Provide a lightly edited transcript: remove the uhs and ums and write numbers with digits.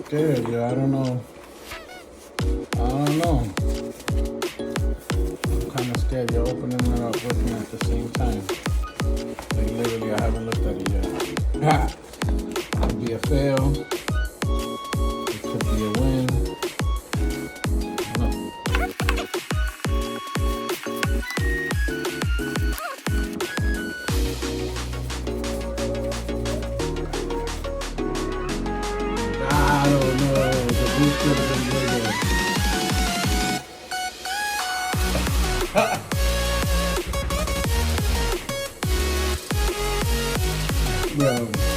scared, yo. I don't know. I don't know. I'm kind of scared. You're opening it up with me at the same time. Like literally, I haven't looked at it yet. Ha! Could be a fail. It could be a win. No. I don't know. The boost could have been bigger. Bro.